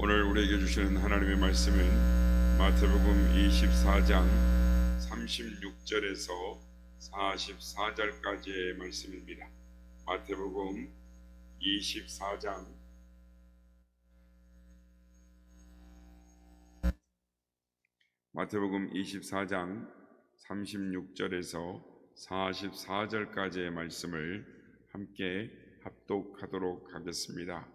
오늘 우리에게 주시는 하나님의 말씀은 마태복음 24장 36절에서 44절까지의 말씀입니다. 마태복음 24장 36절에서 44절까지의 말씀을 함께 합독하도록 하겠습니다.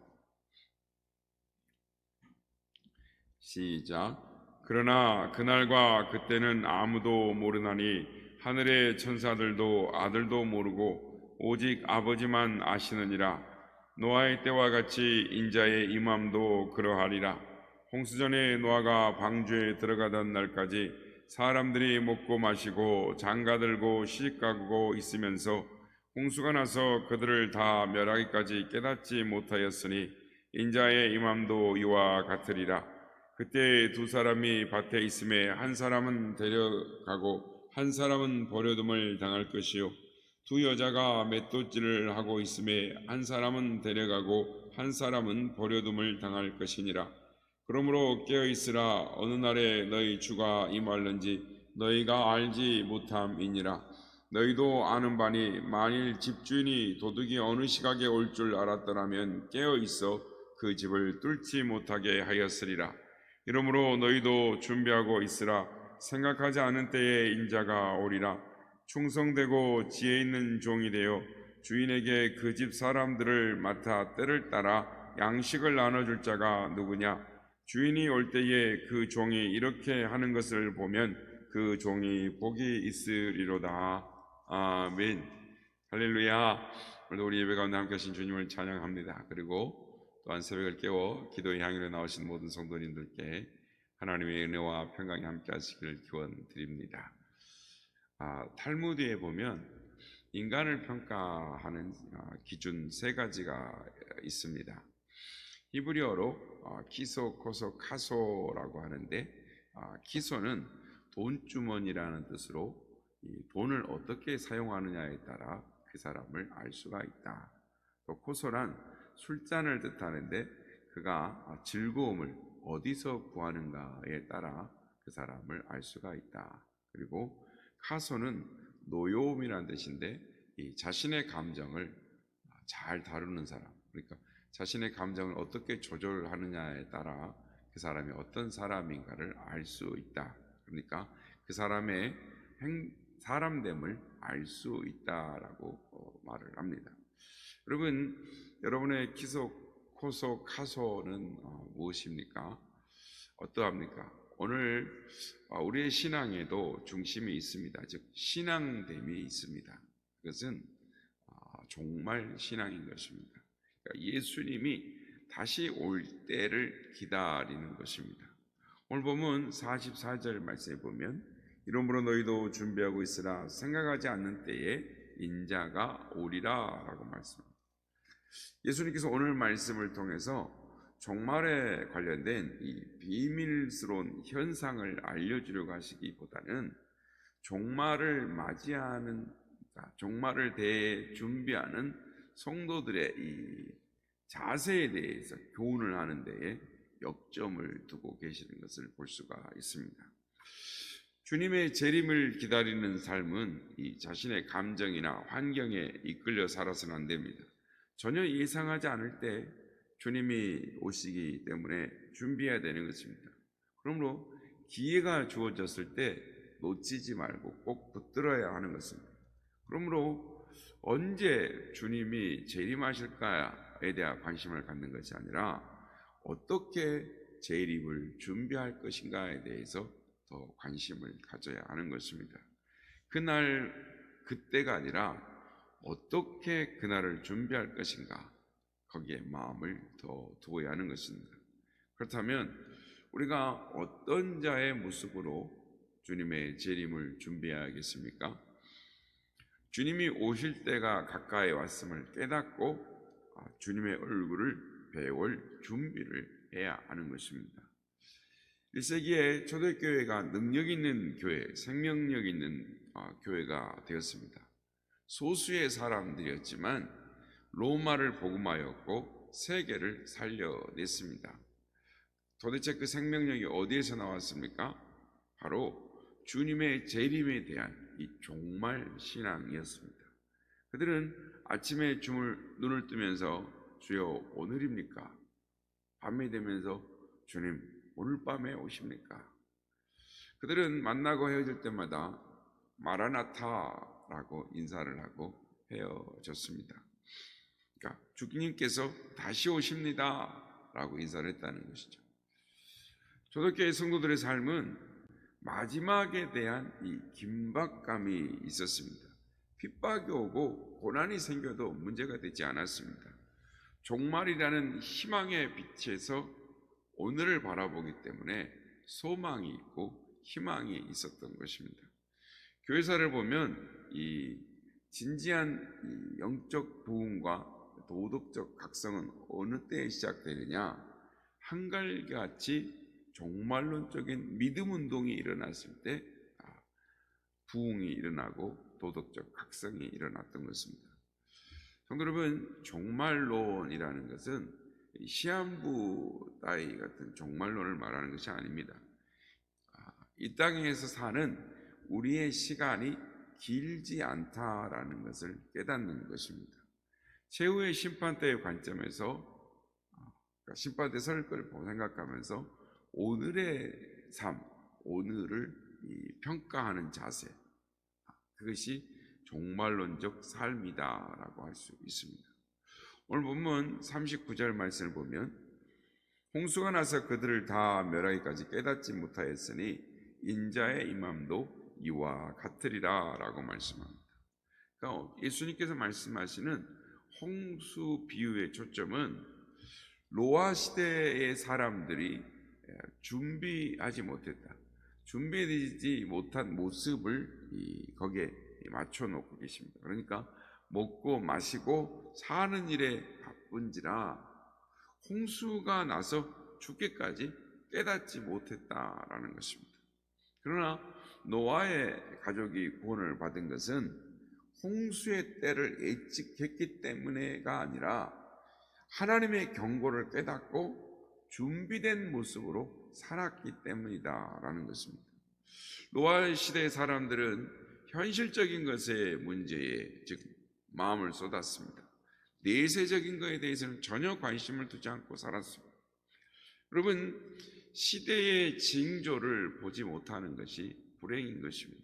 시작. 그러나 그날과 그때는 아무도 모르나니 하늘의 천사들도 아들도 모르고 오직 아버지만 아시느니라. 노아의 때와 같이 인자의 임함도 그러하리라. 홍수전에 노아가 방주에 들어가던 날까지 사람들이 먹고 마시고 장가들고 시집가고 있으면서 홍수가 나서 그들을 다 멸하기까지 깨닫지 못하였으니 인자의 임함도 이와 같으리라. 그때 두 사람이 밭에 있음에 한 사람은 데려가고 한 사람은 버려둠을 당할 것이요 두 여자가 맷돌질을 하고 있음에 한 사람은 데려가고 한 사람은 버려둠을 당할 것이니라. 그러므로 깨어있으라. 어느 날에 너희 주가 임할는지 너희가 알지 못함이니라. 너희도 아는 바니 만일 집주인이 도둑이 어느 시각에 올 줄 알았더라면 깨어있어 그 집을 뚫지 못하게 하였으리라. 이러므로 너희도 준비하고 있으라. 생각하지 않은 때에 인자가 오리라. 충성되고 지혜 있는 종이 되어 주인에게 그 집 사람들을 맡아 때를 따라 양식을 나눠줄 자가 누구냐? 주인이 올 때에 그 종이 이렇게 하는 것을 보면 그 종이 복이 있으리로다. 아멘. 할렐루야. 오늘도 우리 예배 가운데 함께 하신 주님을 찬양합니다. 그리고 또한 새벽을 깨워 기도의 향유로 나오신 모든 성도님들께 하나님의 은혜와 평강이 함께 하시기를 기원드립니다. 탈무드에 보면 인간을 평가하는 기준 세 가지가 있습니다. 히브리어로 키소, 코소, 카소라고 하는데 키소는 돈주머니라는 뜻으로 이 돈을 어떻게 사용하느냐에 따라 그 사람을 알 수가 있다. 또 코소란 술잔을 뜻하는데 그가 즐거움을 어디서 구하는가에 따라 그 사람을 알 수가 있다. 그리고 카소는 노여움이라는 뜻인데 이 자신의 감정을 잘 다루는 사람, 그러니까 자신의 감정을 어떻게 조절하느냐에 따라 그 사람이 어떤 사람인가를 알 수 있다. 그러니까 그 사람의 사람됨을 알 수 있다라고 말을 합니다. 여러분의 키소, 코소, 카소는 무엇입니까? 어떠합니까? 오늘 우리의 신앙에도 중심이 있습니다. 즉 신앙됨이 있습니다. 그것은 정말 신앙인 것입니다. 그러니까 예수님이 다시 올 때를 기다리는 것입니다. 오늘 보면 44절 말씀에 보면 이러므로 너희도 준비하고 있으라. 생각하지 않는 때에 인자가 오리라 라고 말씀합니다. 예수님께서 오늘 말씀을 통해서 종말에 관련된 이 비밀스러운 현상을 알려주려고 하시기보다는 종말을 맞이하는, 종말을 대해 준비하는 성도들의 이 자세에 대해서 교훈을 하는 데에 역점을 두고 계시는 것을 볼 수가 있습니다. 주님의 재림을 기다리는 삶은 이 자신의 감정이나 환경에 이끌려 살아서는 안 됩니다. 전혀 예상하지 않을 때 주님이 오시기 때문에 준비해야 되는 것입니다. 그러므로 기회가 주어졌을 때 놓치지 말고 꼭 붙들어야 하는 것입니다. 그러므로 언제 주님이 재림하실까에 대한 관심을 갖는 것이 아니라 어떻게 재림을 준비할 것인가에 대해서 더 관심을 가져야 하는 것입니다. 그날 그때가 아니라 어떻게 그날을 준비할 것인가, 거기에 마음을 더 두어야 하는 것입니다. 그렇다면 우리가 어떤 자의 모습으로 주님의 재림을 준비해야겠습니까? 주님이 오실 때가 가까이 왔음을 깨닫고 주님의 얼굴을 배울 준비를 해야 하는 것입니다. 1세기에 초대교회가 능력 있는 교회, 생명력 있는 교회가 되었습니다. 소수의 사람들이었지만 로마를 복음하였고 세계를 살려냈습니다. 도대체 그 생명력이 어디에서 나왔습니까? 바로 주님의 재림에 대한 이 종말 신앙이었습니다. 그들은 아침에 눈을 뜨면서 주여 오늘입니까? 밤이 되면서 주님 오늘 밤에 오십니까? 그들은 만나고 헤어질 때마다 마라나타라고 인사를 하고 헤어졌습니다. 그러니까 주님께서 다시 오십니다 라고 인사를 했다는 것이죠. 초대교회 성도들의 삶은 마지막에 대한 이 긴박감이 있었습니다. 핍박이 오고 고난이 생겨도 문제가 되지 않았습니다. 종말이라는 희망의 빛에서 오늘을 바라보기 때문에 소망이 있고 희망이 있었던 것입니다. 교회사를 보면 이 진지한 영적 부흥과 도덕적 각성은 어느 때에 시작되느냐? 한결같이 종말론적인 믿음 운동이 일어났을 때 부흥이 일어나고 도덕적 각성이 일어났던 것입니다. 성도 여러분, 종말론이라는 것은 시한부 따위 같은 종말론을 말하는 것이 아닙니다. 이 땅에서 사는 우리의 시간이 길지 않다라는 것을 깨닫는 것입니다. 최후의 심판대의 관점에서 심판대 설 것을 생각하면서 오늘의 삶, 오늘을 평가하는 자세, 그것이 종말론적 삶이다라고 할 수 있습니다. 오늘 본문 39절 말씀을 보면 홍수가 나서 그들을 다 멸하기까지 깨닫지 못하였으니 인자의 임함도 이와 같으리라 라고 말씀합니다. 그러니까 예수님께서 말씀하시는 홍수 비유의 초점은 노아 시대의 사람들이 준비하지 못했다, 준비되지 못한 모습을 거기에 맞춰놓고 계십니다. 그러니까 먹고 마시고 사는 일에 바쁜지라 홍수가 나서 죽기까지 깨닫지 못했다라는 것입니다. 그러나 노아의 가족이 구원을 받은 것은 홍수의 때를 예측했기 때문에가 아니라 하나님의 경고를 깨닫고 준비된 모습으로 살았기 때문이다라는 것입니다. 노아 시대의 사람들은 현실적인 것의 문제에 즉 마음을 쏟았습니다. 내세적인 것에 대해서는 전혀 관심을 두지 않고 살았습니다. 여러분, 시대의 징조를 보지 못하는 것이 불행인 것입니다.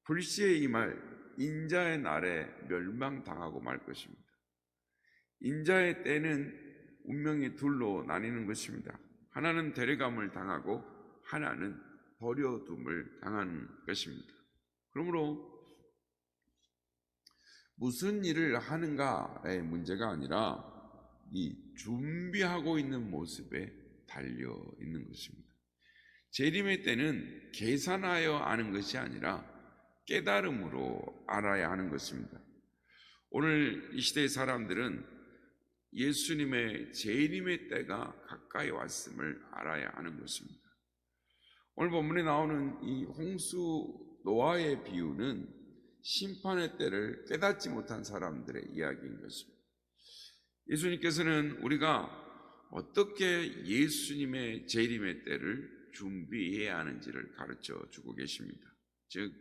불시에 임할 인자의 날에 멸망당하고 말 것입니다. 인자의 때는 운명이 둘로 나뉘는 것입니다. 하나는 데려감을 당하고 하나는 버려둠을 당하는 것입니다. 그러므로 무슨 일을 하는가의 문제가 아니라 이 준비하고 있는 모습에 달려 있는 것입니다. 재림의 때는 계산하여 아는 것이 아니라 깨달음으로 알아야 하는 것입니다. 오늘 이 시대의 사람들은 예수님의 재림의 때가 가까이 왔음을 알아야 하는 것입니다. 오늘 본문에 나오는 이 홍수 노아의 비유는 심판의 때를 깨닫지 못한 사람들의 이야기인 것입니다. 예수님께서는 우리가 어떻게 예수님의 재림의 때를 준비해야 하는지를 가르쳐 주고 계십니다. 즉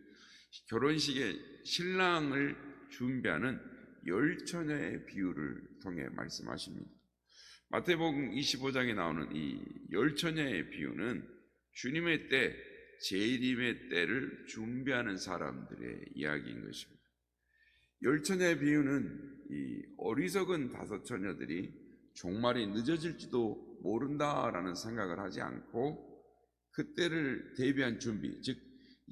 결혼식의 신랑을 준비하는 열처녀의 비유를 통해 말씀하십니다. 마태복음 25장에 나오는 이 열처녀의 비유는 주님의 때, 재림의 때를 준비하는 사람들의 이야기인 것입니다. 열처녀의 비유는 이 어리석은 다섯 처녀들이 종말이 늦어질지도 모른다라는 생각을 하지 않고 그때를 대비한 준비, 즉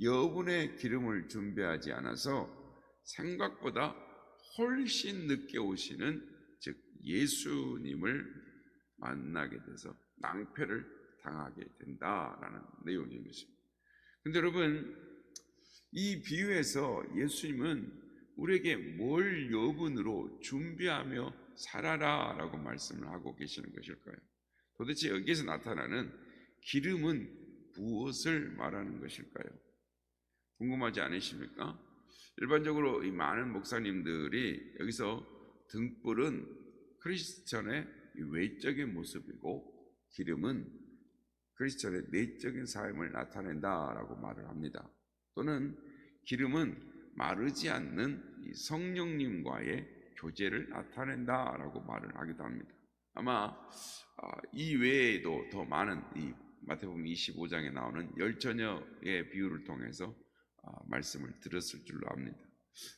여분의 기름을 준비하지 않아서 생각보다 훨씬 늦게 오시는 즉 예수님을 만나게 돼서 낭패를 당하게 된다라는 내용인 것입니다. 그런데 여러분, 이 비유에서 예수님은 우리에게 뭘 여분으로 준비하며 살아라 라고 말씀을 하고 계시는 것일까요? 도대체 여기에서 나타나는 기름은 무엇을 말하는 것일까요? 궁금하지 않으십니까? 일반적으로 이 많은 목사님들이 여기서 등불은 크리스천의 외적인 모습이고 기름은 크리스천의 내적인 삶을 나타낸다라고 말을 합니다. 또는 기름은 마르지 않는 이 성령님과의 교제를 나타낸다라고 말을 하기도 합니다. 아마 이 외에도 더 많은 이 마태복음 25장에 나오는 열 처녀의 비유를 통해서 말씀을 들었을 줄로 압니다.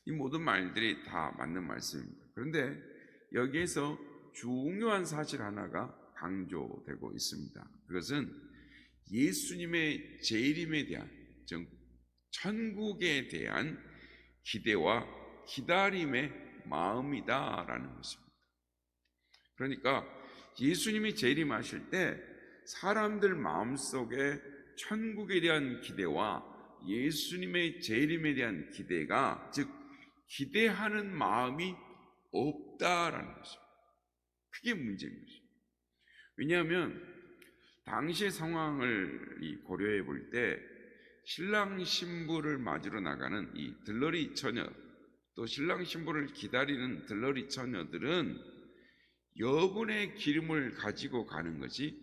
이 모든 말들이 다 맞는 말씀입니다. 그런데 여기에서 중요한 사실 하나가 강조되고 있습니다. 그것은 예수님의 재림에 대한, 즉 천국에 대한 기대와 기다림의 마음이다라는 것입니다. 그러니까 예수님이 재림하실 때 사람들 마음속에 천국에 대한 기대와 예수님의 재림에 대한 기대가, 즉 기대하는 마음이 없다라는 것입니다. 그게 문제인 것입니다. 왜냐하면 당시의 상황을 고려해 볼 때 신랑 신부를 맞으러 나가는 이 들러리 처녀, 또 신랑 신부를 기다리는 들러리 처녀들은 여분의 기름을 가지고 가는 것이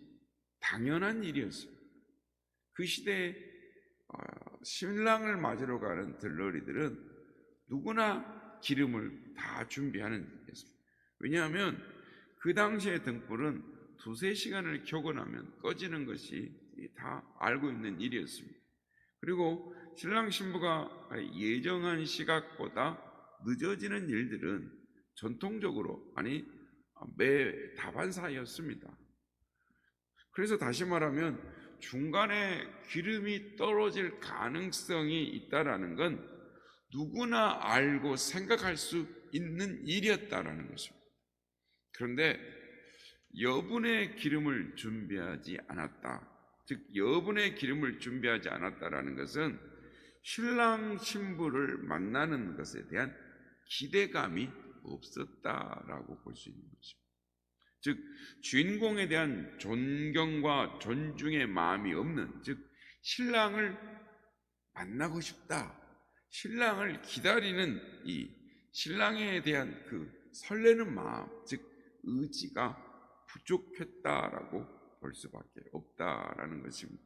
당연한 일이었어요. 그 시대에 신랑을 맞으러 가는 들러리들은 누구나 기름을 다 준비하는 일이었습니다. 왜냐하면 그 당시의 등불은 2-3시간을 켜고 나면 꺼지는 것이 다 알고 있는 일이었습니다. 그리고 신랑 신부가 예정한 시각보다 늦어지는 일들은 전통적으로 매 다반사였습니다. 그래서 다시 말하면 중간에 기름이 떨어질 가능성이 있다라는 건 누구나 알고 생각할 수 있는 일이었다라는 것입니다. 그런데 여분의 기름을 준비하지 않았다, 즉 여분의 기름을 준비하지 않았다라는 것은 신랑 신부를 만나는 것에 대한 기대감이 없었다라고 볼 수 있는 것입니다. 즉 주인공에 대한 존경과 존중의 마음이 없는, 즉 신랑을 만나고 싶다, 신랑을 기다리는 이 신랑에 대한 그 설레는 마음, 즉 의지가 부족했다라고 볼 수밖에 없다라는 것입니다.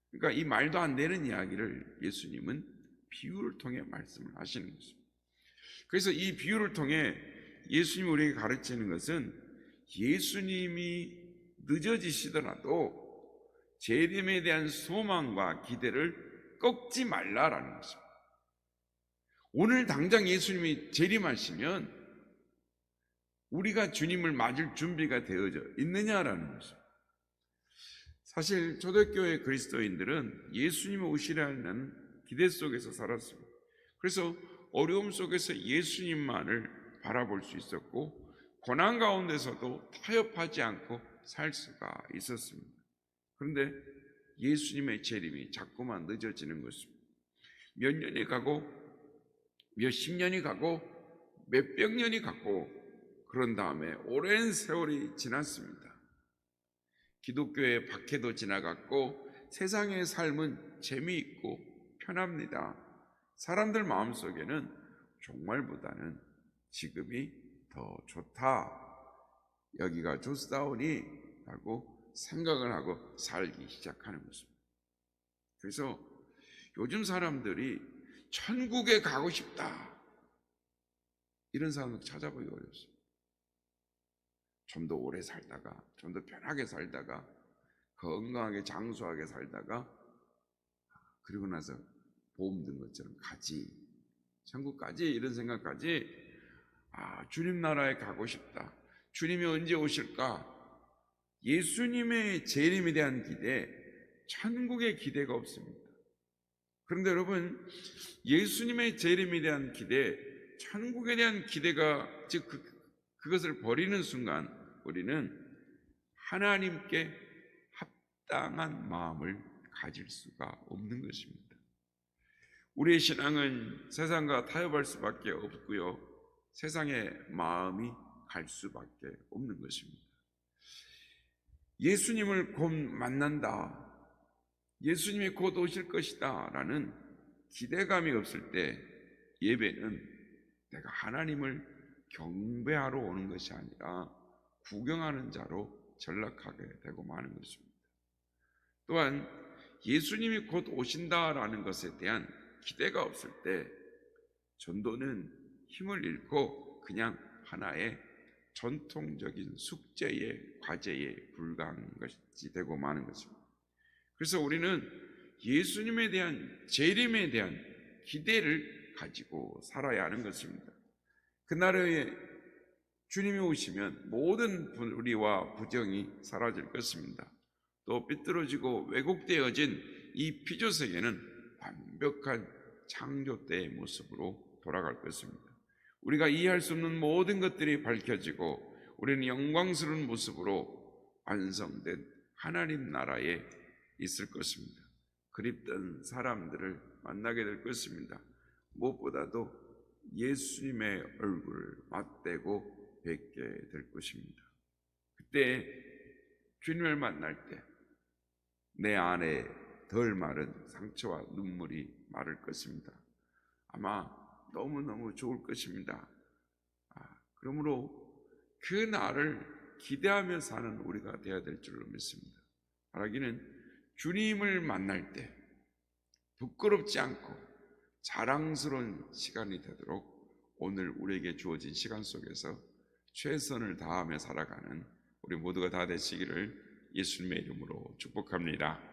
그러니까 이 말도 안 되는 이야기를 예수님은 비유를 통해 말씀을 하시는 것입니다. 그래서 이 비유를 통해 예수님이 우리에게 가르치는 것은 예수님이 늦어지시더라도 재림에 대한 소망과 기대를 꺾지 말라라는 것입니다. 오늘 당장 예수님이 재림하시면 우리가 주님을 맞을 준비가 되어져 있느냐라는 것입니다. 사실 초대교회 그리스도인들은 예수님이 오시라는 기대 속에서 살았습니다. 그래서 어려움 속에서 예수님만을 바라볼 수 있었고 고난 가운데서도 타협하지 않고 살 수가 있었습니다. 그런데 예수님의 재림이 자꾸만 늦어지는 것입니다. 몇 년이 가고 몇십 년이 가고 몇백 년이 가고 그런 다음에 오랜 세월이 지났습니다. 기독교의 박해도 지나갔고 세상의 삶은 재미있고 편합니다. 사람들 마음속에는 종말보다는 지금이 더 좋다, 여기가 좋사오니 라고 생각을 하고 살기 시작하는 것입니다. 그래서 요즘 사람들이 천국에 가고 싶다, 이런 사람을 찾아보기 어렵습니다. 좀 더 오래 살다가, 좀 더 편하게 살다가, 건강하게 장수하게 살다가 그리고 나서 보험 든 것처럼 가지, 천국까지, 이런 생각까지, 주님 나라에 가고 싶다, 주님이 언제 오실까, 예수님의 재림에 대한 기대, 천국의 기대가 없습니다. 그런데 여러분, 예수님의 재림에 대한 기대, 천국에 대한 기대가, 즉 그것을 버리는 순간 우리는 하나님께 합당한 마음을 가질 수가 없는 것입니다. 우리의 신앙은 세상과 타협할 수밖에 없고요, 세상의 마음이 갈 수밖에 없는 것입니다. 예수님을 곧 만난다, 예수님이 곧 오실 것이다 라는 기대감이 없을 때 예배는 내가 하나님을 경배하러 오는 것이 아니라 구경하는 자로 전락하게 되고 마는 것입니다. 또한 예수님이 곧 오신다라는 것에 대한 기대가 없을 때 전도는 힘을 잃고 그냥 하나의 전통적인 숙제의 과제에 불과한 것이 되고 마는 것입니다. 그래서 우리는 예수님에 대한 재림에 대한 기대를 가지고 살아야 하는 것입니다. 그날에 주님이 오시면 모든 불의와 부정이 사라질 것입니다. 또 삐뚤어지고 왜곡되어진 이 피조세계는 완벽한 창조 때의 모습으로 돌아갈 것입니다. 우리가 이해할 수 없는 모든 것들이 밝혀지고 우리는 영광스러운 모습으로 완성된 하나님 나라에 있을 것입니다. 그립던 사람들을 만나게 될 것입니다. 무엇보다도 예수님의 얼굴을 맞대고 뵙게 될 것입니다. 그때 주님을 만날 때 내 안에 덜 마른 상처와 눈물이 마를 것입니다. 아마 너무너무 좋을 것입니다. 그러므로 그 날을 기대하며 사는 우리가 되어야 될 줄로 믿습니다. 바라기는 주님을 만날 때 부끄럽지 않고 자랑스러운 시간이 되도록 오늘 우리에게 주어진 시간 속에서 최선을 다하며 살아가는 우리 모두가 다 되시기를 예수님의 이름으로 축복합니다.